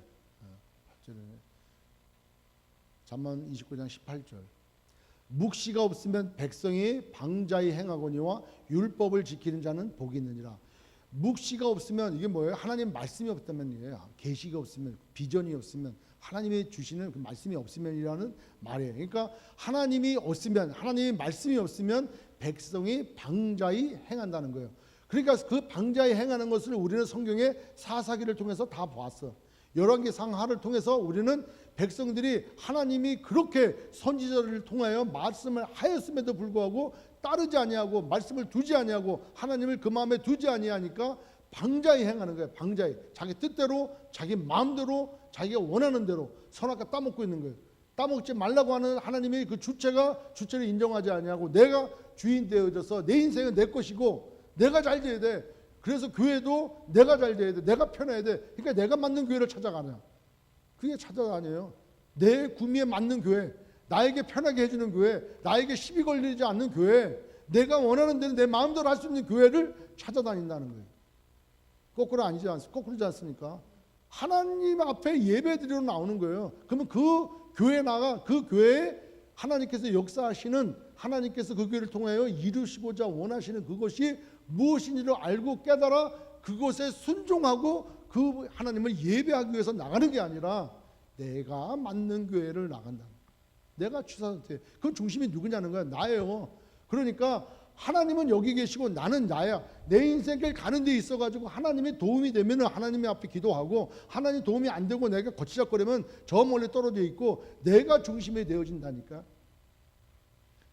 S1: 8절에 잠언 29장 18절. 묵시가 없으면 백성이 방자히 행하거니와 율법을 지키는 자는 복이 있느니라. 묵시가 없으면 이게 뭐예요? 하나님 말씀이 없다면이에요. 계시가 없으면, 비전이 없으면, 하나님이 주시는 그 말씀이 없으면이라는 말이에요. 그러니까 하나님이 없으면, 하나님의 말씀이 없으면 백성이 방자히 행한다는 거예요. 그러니까 그 방자히 행하는 것을 우리는 성경의 사사기를 통해서 다 보았어. 열왕기상 하를 통해서 우리는 백성들이 하나님이 그렇게 선지자를 통하여 말씀을 하였음에도 불구하고 따르지 아니하고 말씀을 두지 아니하고 하나님을 그 마음에 두지 아니하니까 방자히 행하는 거예요. 방자히 자기 뜻대로 자기 마음대로 자기가 원하는 대로 선악과 따먹고 있는 거예요. 따먹지 말라고 하는 하나님의 그 주체를 인정하지 아니하고 내가 주인 되어져서 내 인생은 내 것이고 내가 잘 돼야 돼. 그래서 교회도 내가 잘 돼야 돼. 내가 편해야 돼. 그러니까 내가 맞는 교회를 찾아가냐. 그게 찾아다녀요. 내 구미에 맞는 교회, 나에게 편하게 해주는 교회, 나에게 시비 걸리지 않는 교회, 내가 원하는 대로 내 마음대로 할 수 있는 교회를 찾아다닌다는 거예요. 거꾸로 아니지 않습니까? 거꾸로지 않습니까? 하나님 앞에 예배드리러 나오는 거예요. 그러면 그 교회에 나가 그 교회에 하나님께서 역사하시는 하나님께서 그 교회를 통하여 이루시고자 원하시는 그것이 무엇인지를 알고 깨달아 그것에 순종하고 그 하나님을 예배하기 위해서 나가는 게 아니라 내가 맞는 교회를 나간다. 내가 취사한테 그 중심이 누구냐는 거야. 나예요. 그러니까 하나님은 여기 계시고 나는 나야. 내 인생길 가는 데 있어가지고 하나님이 도움이 되면 하나님 앞에 기도하고 하나님 도움이 안 되고 내가 거치적거리면 저 멀리 떨어져 있고 내가 중심이 되어진다니까.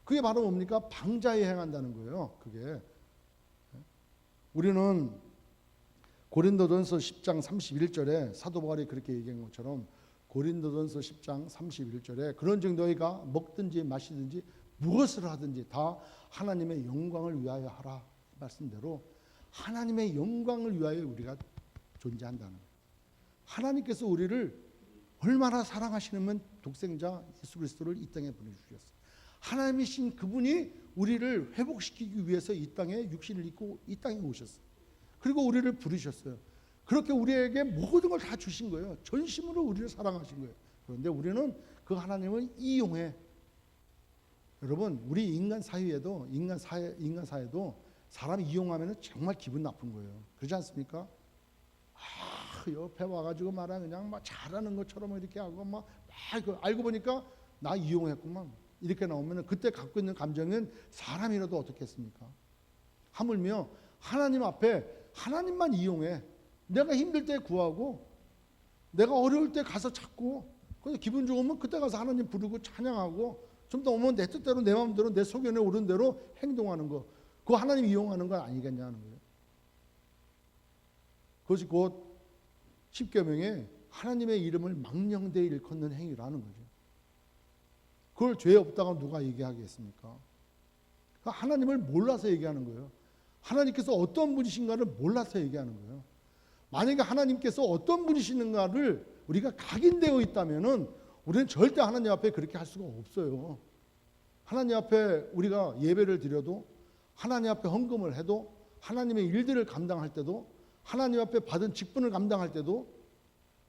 S1: 그게 바로 뭡니까? 방자에 행한다는 거예요. 그게. 우리는 고린도전서 10장 31절에 사도 바울이 그렇게 얘기한 것처럼 고린도전서 10장 31절에 그런즉 너희가 먹든지 마시든지 무엇을 하든지 다 하나님의 영광을 위하여 하라 말씀대로 하나님의 영광을 위하여 우리가 존재한다는 거예요. 하나님께서 우리를 얼마나 사랑하시면 독생자 예수 그리스도를 이 땅에 보내주셨어요. 하나님이신 그분이 우리를 회복시키기 위해서 이 땅에 육신을 입고 이 땅에 오셨어요. 그리고 우리를 부르셨어요. 그렇게 우리에게 모든 걸 다 주신 거예요. 전심으로 우리를 사랑하신 거예요. 그런데 우리는 그 하나님을 이용해. 여러분, 우리 인간 사회에도 사람 이용하면 정말 기분 나쁜 거예요. 그렇지 않습니까? 옆에 와가지고 말하면 그냥 막 잘하는 것처럼 이렇게 하고 막 알고 보니까 나 이용했구만. 이렇게 나오면 그때 갖고 있는 감정은 사람이라도 어떻겠습니까? 하물며 하나님 앞에 하나님만 이용해. 내가 힘들 때 구하고 내가 어려울 때 가서 찾고 그래서 기분 좋으면 그때 가서 하나님 부르고 찬양하고 좀 더 오면 내 뜻대로 내 마음대로 내 소견에 오른 대로 행동하는 거 그거 하나님 이용하는 건 아니겠냐는 거예요. 그것이 곧 십계명에 하나님의 이름을 망령되이 일컫는 행위라는 거죠. 그걸 죄 없다고 누가 얘기하겠습니까? 하나님을 몰라서 얘기하는 거예요. 하나님께서 어떤 분이신가를 몰라서 얘기하는 거예요. 만약에 하나님께서 어떤 분이시는가를 우리가 각인되어 있다면은 우리는 절대 하나님 앞에 그렇게 할 수가 없어요. 하나님 앞에 우리가 예배를 드려도 하나님 앞에 헌금을 해도 하나님의 일들을 감당할 때도 하나님 앞에 받은 직분을 감당할 때도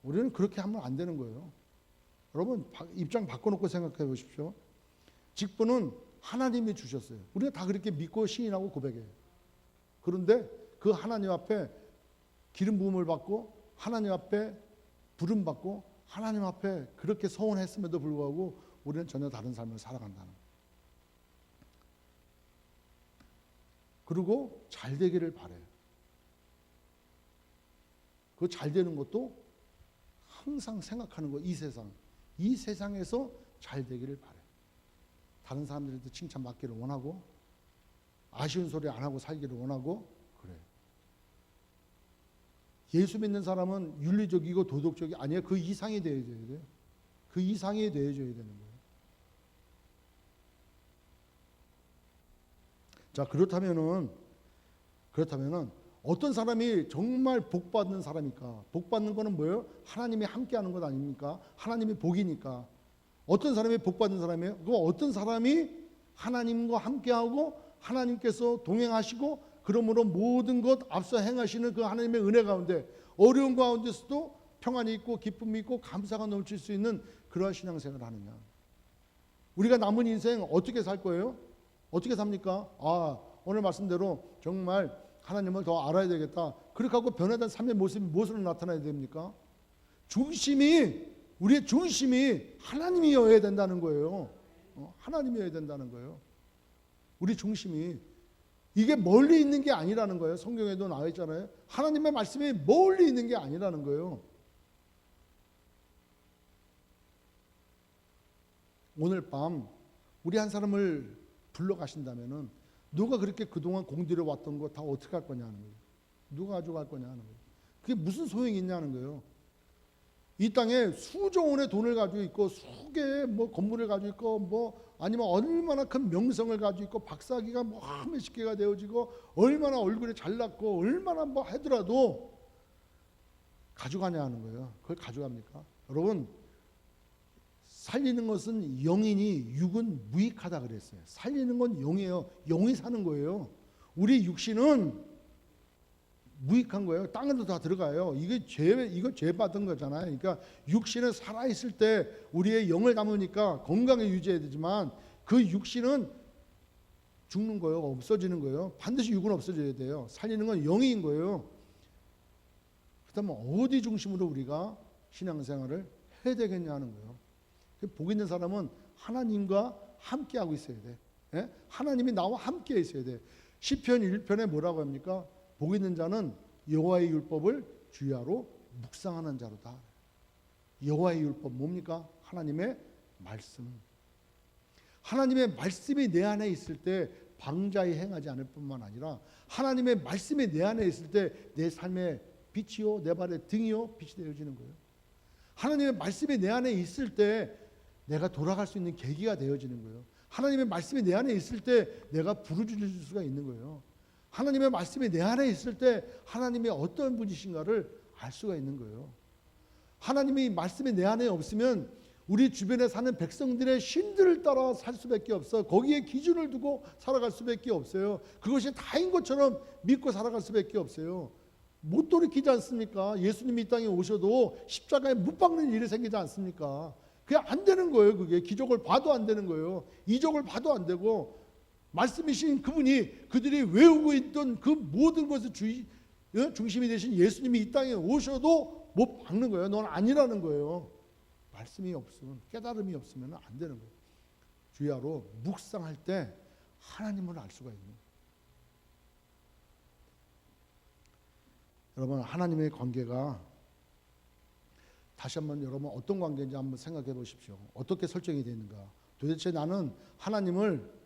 S1: 우리는 그렇게 하면 안 되는 거예요. 여러분 입장 바꿔놓고 생각해 보십시오. 직분은 하나님이 주셨어요. 우리가 다 그렇게 믿고 시인하고 고백해요. 그런데 그 하나님 앞에 기름 부음을 받고 하나님 앞에 부름 받고 하나님 앞에 그렇게 서원했음에도 불구하고 우리는 전혀 다른 삶을 살아간다는 거예요. 그리고 잘 되기를 바라요. 그 잘 되는 것도 항상 생각하는 거, 이 세상에서 잘 되기를 바라요. 다른 사람들한테 칭찬받기를 원하고 아쉬운 소리 안 하고 살기를 원하고 그래요. 예수 믿는 사람은 윤리적이고 도덕적이 아니에요. 그 이상이 되어줘야 돼요. 그 이상이 되어줘야 되는 거예요. 자, 그렇다면은 어떤 사람이 정말 복 받는 사람일까? 복 받는 거는 뭐예요? 하나님이 함께하는 것 아닙니까? 하나님이 복이니까. 어떤 사람이 복 받는 사람이에요? 그럼 어떤 사람이 하나님과 함께하고 하나님께서 동행하시고 그러므로 모든 것 앞서 행하시는 그 하나님의 은혜 가운데 어려운 가운데서도 평안이 있고 기쁨이 있고 감사가 넘칠 수 있는 그러한 신앙생활을 하느냐. 우리가 남은 인생 어떻게 살 거예요? 어떻게 삽니까? 오늘 말씀대로 정말 하나님을 더 알아야 되겠다. 그렇게 하고 변화된 삶의 모습이 무엇으로 나타나야 됩니까? 우리의 중심이 하나님이어야 된다는 거예요. 하나님이어야 된다는 거예요. 우리 중심이. 이게 멀리 있는 게 아니라는 거예요. 성경에도 나와 있잖아요. 하나님의 말씀이 멀리 있는 게 아니라는 거예요. 오늘 밤 우리 한 사람을 불러가신다면은 누가 그렇게 그동안 공들여 왔던 거 다 어떻게 할 거냐는 거예요. 누가 가져갈 거냐는 거예요. 그게 무슨 소용이 있냐는 거예요. 이 땅에 수조 원의 돈을 가지고 있고 수개의 건물을 가지고 있고 아니면 얼마나 큰 명성을 가지고 있고 박사기가 몇십 개가 되어지고 얼마나 얼굴이 잘났고 얼마나 하더라도 가져가냐 하는 거예요. 그걸 가져갑니까? 여러분, 살리는 것은 영이니 육은 무익하다 그랬어요. 살리는 건 영이에요. 영이 사는 거예요. 우리 육신은 무익한 거예요. 땅에도 다 들어가요. 이거 죄 받은 거잖아요. 그러니까 육신은 살아 있을 때 우리의 영을 담으니까 건강에 유지해야 되지만 그 육신은 죽는 거예요. 없어지는 거예요. 반드시 육은 없어져야 돼요. 살리는 건 영인 거예요. 그렇다면 어디 중심으로 우리가 신앙생활을 해야 되겠냐는 거예요. 복 있는 사람은 하나님과 함께 하고 있어야 돼. 예? 하나님이 나와 함께 있어야 돼. 시편 1편에 뭐라고 합니까? 복 있는 자는 여호와의 율법을 주야로 묵상하는 자로다. 여호와의 율법 뭡니까? 하나님의 말씀. 하나님의 말씀이 내 안에 있을 때 방자히 행하지 않을 뿐만 아니라 하나님의 말씀이 내 안에 있을 때 내 삶의 빛이요 내 발의 등이요 빛이 되어지는 거예요. 하나님의 말씀이 내 안에 있을 때 내가 돌아갈 수 있는 계기가 되어지는 거예요. 하나님의 말씀이 내 안에 있을 때 내가 부르짖을 수가 있는 거예요. 하나님의 말씀이 내 안에 있을 때 하나님이 어떤 분이신가를 알 수가 있는 거예요. 하나님의 말씀이 내 안에 없으면 우리 주변에 사는 백성들의 신들을 따라 살 수밖에 없어. 거기에 기준을 두고 살아갈 수밖에 없어요. 그것이 다인 것처럼 믿고 살아갈 수밖에 없어요. 못 돌이키지 않습니까? 예수님이 이 땅에 오셔도 십자가에 못 박는 일이 생기지 않습니까? 그게 안 되는 거예요. 그게 기적을 봐도 안 되는 거예요. 이적을 봐도 안 되고 말씀이신 그분이 그들이 외우고 있던 그 모든 것의 중심이 되신 예수님이 이 땅에 오셔도 못 박는 거예요. 넌 아니라는 거예요. 말씀이 없으면, 깨달음이 없으면 안 되는 거예요. 주야로 묵상할 때 하나님을 알 수가 있는 거예요. 여러분, 하나님의 관계가 다시 한번 여러분 어떤 관계인지 한번 생각해 보십시오. 어떻게 설정이 되어 있는가? 도대체 나는 하나님을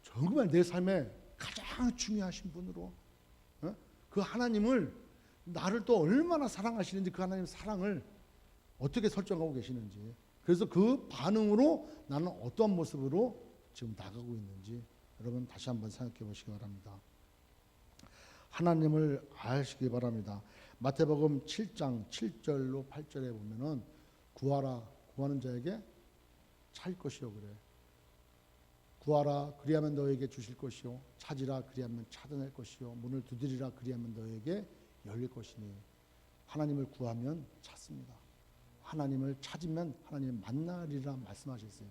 S1: 정말 내 삶에 가장 중요하신 분으로 그 하나님을 나를 또 얼마나 사랑하시는지 그 하나님의 사랑을 어떻게 설정하고 계시는지, 그래서 그 반응으로 나는 어떠한 모습으로 지금 나가고 있는지 여러분 다시 한번 생각해 보시기 바랍니다. 하나님을 아시기 바랍니다. 마태복음 7장 7절로 8절에 보면은 구하라, 구하는 자에게 찰 것이요 그래. 구하라 그리하면 너에게 주실 것이요, 찾으라 그리하면 찾아낼 것이요, 문을 두드리라 그리하면 너에게 열릴 것이니. 하나님을 구하면 찾습니다. 하나님을 찾으면 하나님 만나리라 말씀하셨어요.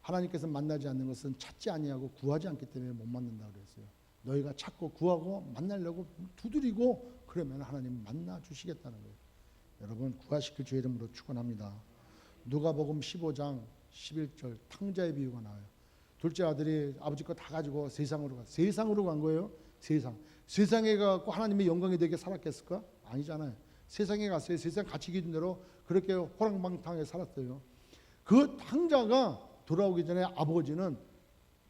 S1: 하나님께서 만나지 않는 것은 찾지 아니하고 구하지 않기 때문에 못 만난다 그랬어요. 너희가 찾고 구하고 만나려고 두드리고 그러면 하나님 만나 주시겠다는 거예요. 여러분, 구하시길 주의 이름으로 축원합니다. 누가복음 15장 11절 탕자의 비유가 나와요. 둘째 아들이 아버지 거 다 가지고 세상으로 간 거예요. 세상에 가고 하나님의 영광이 되게 살았겠을까? 아니잖아요. 세상에 갔어요. 세상 가치 기준대로 그렇게 호랑방탕하게 살았어요. 그 탕자가 돌아오기 전에 아버지는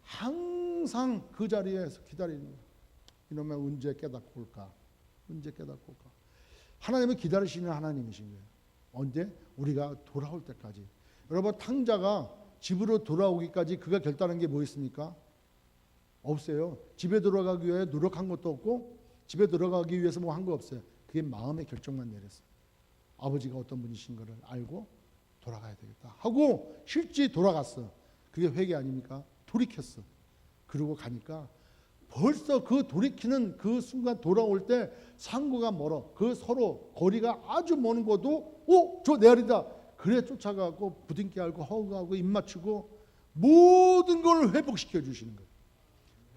S1: 항상 그 자리에서 기다리는 거예요. 이놈의 언제 깨닫고 올까? 언제 깨닫고 올까? 하나님은 기다리시는 하나님이신 거예요. 언제? 우리가 돌아올 때까지. 여러분, 탕자가 집으로 돌아오기까지 그가 결단한 게 뭐 있습니까? 없어요. 집에 들어가기 위해 노력한 것도 없고 집에 들어가기 위해서 뭐 한 거 없어요. 그게 마음의 결정만 내렸어요. 아버지가 어떤 분이신 것을 알고 돌아가야 되겠다 하고 실제 돌아갔어. 그게 회개 아닙니까? 돌이켰어. 그러고 가니까 벌써 그 돌이키는 그 순간 돌아올 때 상구가 멀어. 그 서로 거리가 아주 먼 것도 저 내 아들이다. 그래 쫓아가고 부둥켜 알고 허우하고 입 맞추고 모든 걸 회복시켜 주시는 거예요.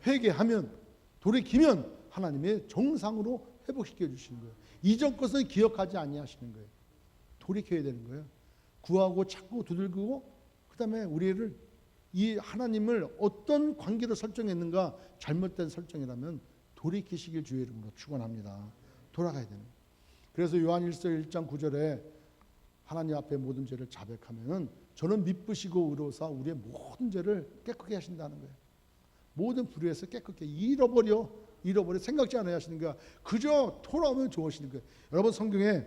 S1: 회개하면 돌이키면 하나님의 정상으로 회복시켜 주시는 거예요. 이전 것은 기억하지 아니하시는 거예요. 돌이켜야 되는 거예요. 구하고 찾고 두들기고 그다음에 우리를 이 하나님을 어떤 관계로 설정했는가 잘못된 설정이라면 돌이키시길 주의 이름으로 축원합니다. 돌아가야 되는 거예요. 그래서 요한일서 1장 9절에 하나님 앞에 모든 죄를 자백하면은 저는 미쁘시고 의로우사 우리의 모든 죄를 깨끗게 하신다는 거예요. 모든 불의에서 깨끗게 잃어버려 생각지 않아야 하시는 거야. 그저 돌아오면 좋으시는 거예요. 여러분 성경에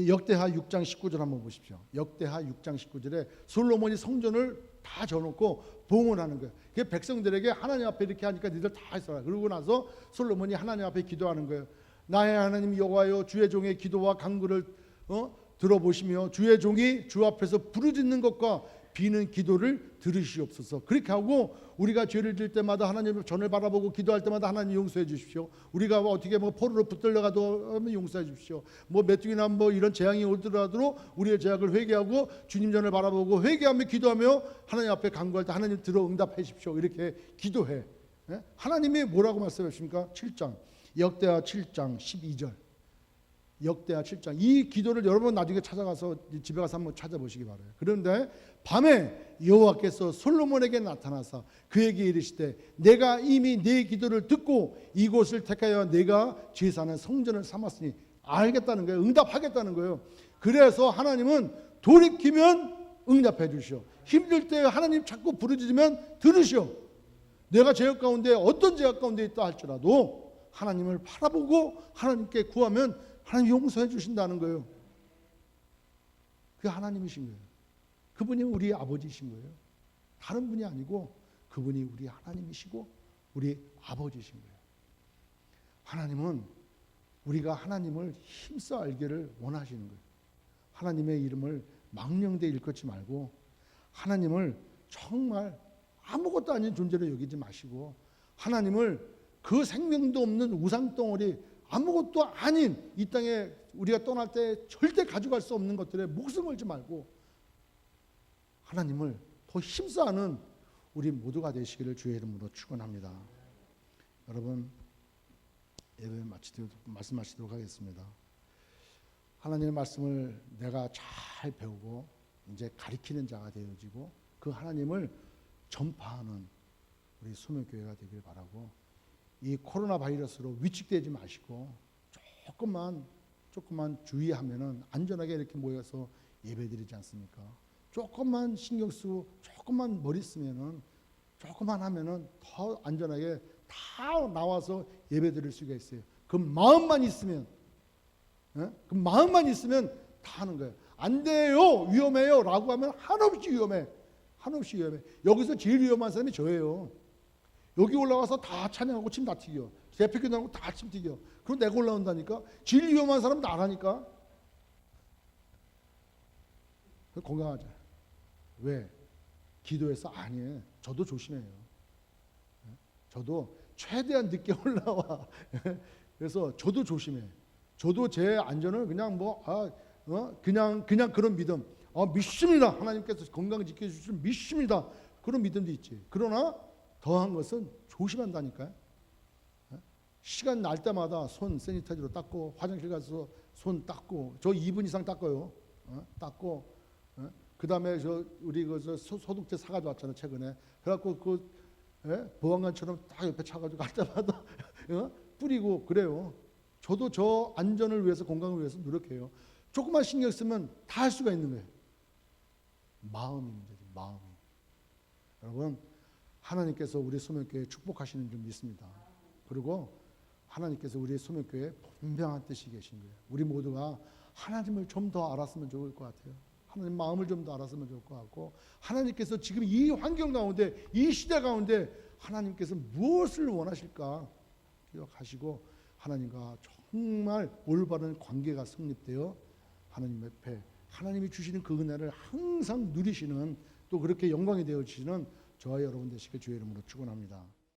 S1: 역대하 6장 19절 한번 보십시오. 역대하 6장 19절에 솔로몬이 성전을 다 져놓고 봉헌하는 거예요. 그 백성들에게 하나님 앞에 이렇게 하니까 니들 다 있어라. 그러고 나서 솔로몬이 하나님 앞에 기도하는 거예요. 나의 하나님 여호와여 주의 종의 기도와 간구를 들어보시며 주의 종이 주 앞에서 부르짖는 것과 비는 기도를 들으시옵소서. 그렇게 하고 우리가 죄를 지을 때마다 하나님 전을 바라보고 기도할 때마다 하나님 용서해 주십시오. 우리가 어떻게 포로로 붙들려가도 용서해 주십시오. 메뚜기나 이런 재앙이 오더라도 우리의 죄악을 회개하고 주님 전을 바라보고 회개하며 기도하며 하나님 앞에 간구할 때 하나님 들어 응답해 주십시오. 이렇게 기도해. 하나님이 뭐라고 말씀하십니까? 7장 역대하 7장 12절 역대하 7장 이 기도를 여러분 나중에 찾아가서 집에 가서 한번 찾아보시기 바라요. 그런데 밤에 여호와께서 솔로몬에게 나타나사 그에게 이르시되 내가 이미 네 기도를 듣고 이곳을 택하여 내가 제사하는 성전을 삼았으니 알겠다는 거예요. 응답하겠다는 거예요. 그래서 하나님은 돌이키면 응답해 주시오. 힘들 때 하나님 자꾸 부르짖으면 들으시오. 내가 죄악 가운데 어떤 죄악 가운데 있다 할지라도 하나님을 바라보고 하나님께 구하면 하나님 용서해 주신다는 거예요. 그게 하나님이신 거예요. 그분이 우리 아버지이신 거예요. 다른 분이 아니고 그분이 우리 하나님이시고 우리 아버지이신 거예요. 하나님은 우리가 하나님을 힘써 알기를 원하시는 거예요. 하나님의 이름을 망령되이 일컫지 말고 하나님을 정말 아무것도 아닌 존재로 여기지 마시고 하나님을 그 생명도 없는 우상덩어리 아무것도 아닌 이 땅에 우리가 떠날 때 절대 가져갈 수 없는 것들에 목숨 걸지 말고 하나님을 더 힘써 아는 우리 모두가 되시기를 주의 이름으로 축원합니다. 여러분 예배 말씀 마치도록 하겠습니다. 하나님의 말씀을 내가 잘 배우고 이제 가리키는 자가 되어지고 그 하나님을 전파하는 우리 소명교회가 되길 바라고 이 코로나 바이러스로 위축되지 마시고 조금만 주의하면은 안전하게 이렇게 모여서 예배드리지 않습니까? 조금만 신경 쓰고 조금만 머리 쓰면은 조금만 하면은 더 안전하게 다 나와서 예배드릴 수가 있어요. 그 마음만 있으면 다 하는 거예요. 안 돼요, 위험해요 라고 하면 한없이 위험해. 여기서 제일 위험한 사람이 저예요. 여기 올라가서 다 찬양하고 침 다 튀겨. 대표교 나오고 다 침 튀겨. 그럼 내가 올라온다니까. 제일 위험한 사람은 나라니까. 건강하자. 왜? 기도해서 아니에요. 저도 조심해요. 저도 최대한 늦게 올라와. 그래서 저도 조심해. 저도 제 안전을 그냥 그냥 그런 믿음. 믿습니다. 하나님께서 건강 지켜주실 믿습니다. 그런 믿음도 있지. 그러나 더한 것은 조심한다니까요. 시간 날 때마다 손 세니타이저로 닦고 화장실 가서 손 닦고 저 2분 이상 닦아요. 닦고 그다음에 우리 소독제 사가지고 왔잖아요 최근에. 그래갖고 보안관처럼 딱 옆에 차가지고 갈 때마다 뿌리고 그래요. 저도 저 안전을 위해서 건강을 위해서 노력해요. 조금만 신경 쓰면 다 할 수가 있는 거예요. 마음이 문제죠. 마음이. 여러분 하나님께서 우리 소명교회 축복하시는 줄 믿습니다. 그리고 하나님께서 우리 소명교회에 분명한 뜻이 계신 거예요. 우리 모두가 하나님을 좀 더 알았으면 좋을 것 같아요. 하나님 마음을 좀 더 알았으면 좋을 것 같고 하나님께서 지금 이 환경 가운데 이 시대 가운데 하나님께서 무엇을 원하실까 기억하시고 하나님과 정말 올바른 관계가 성립되어 하나님 옆에 하나님이 주시는 그 은혜를 항상 누리시는 또 그렇게 영광이 되어지시는 저와 여러분 되시길 주의 이름으로 축원합니다.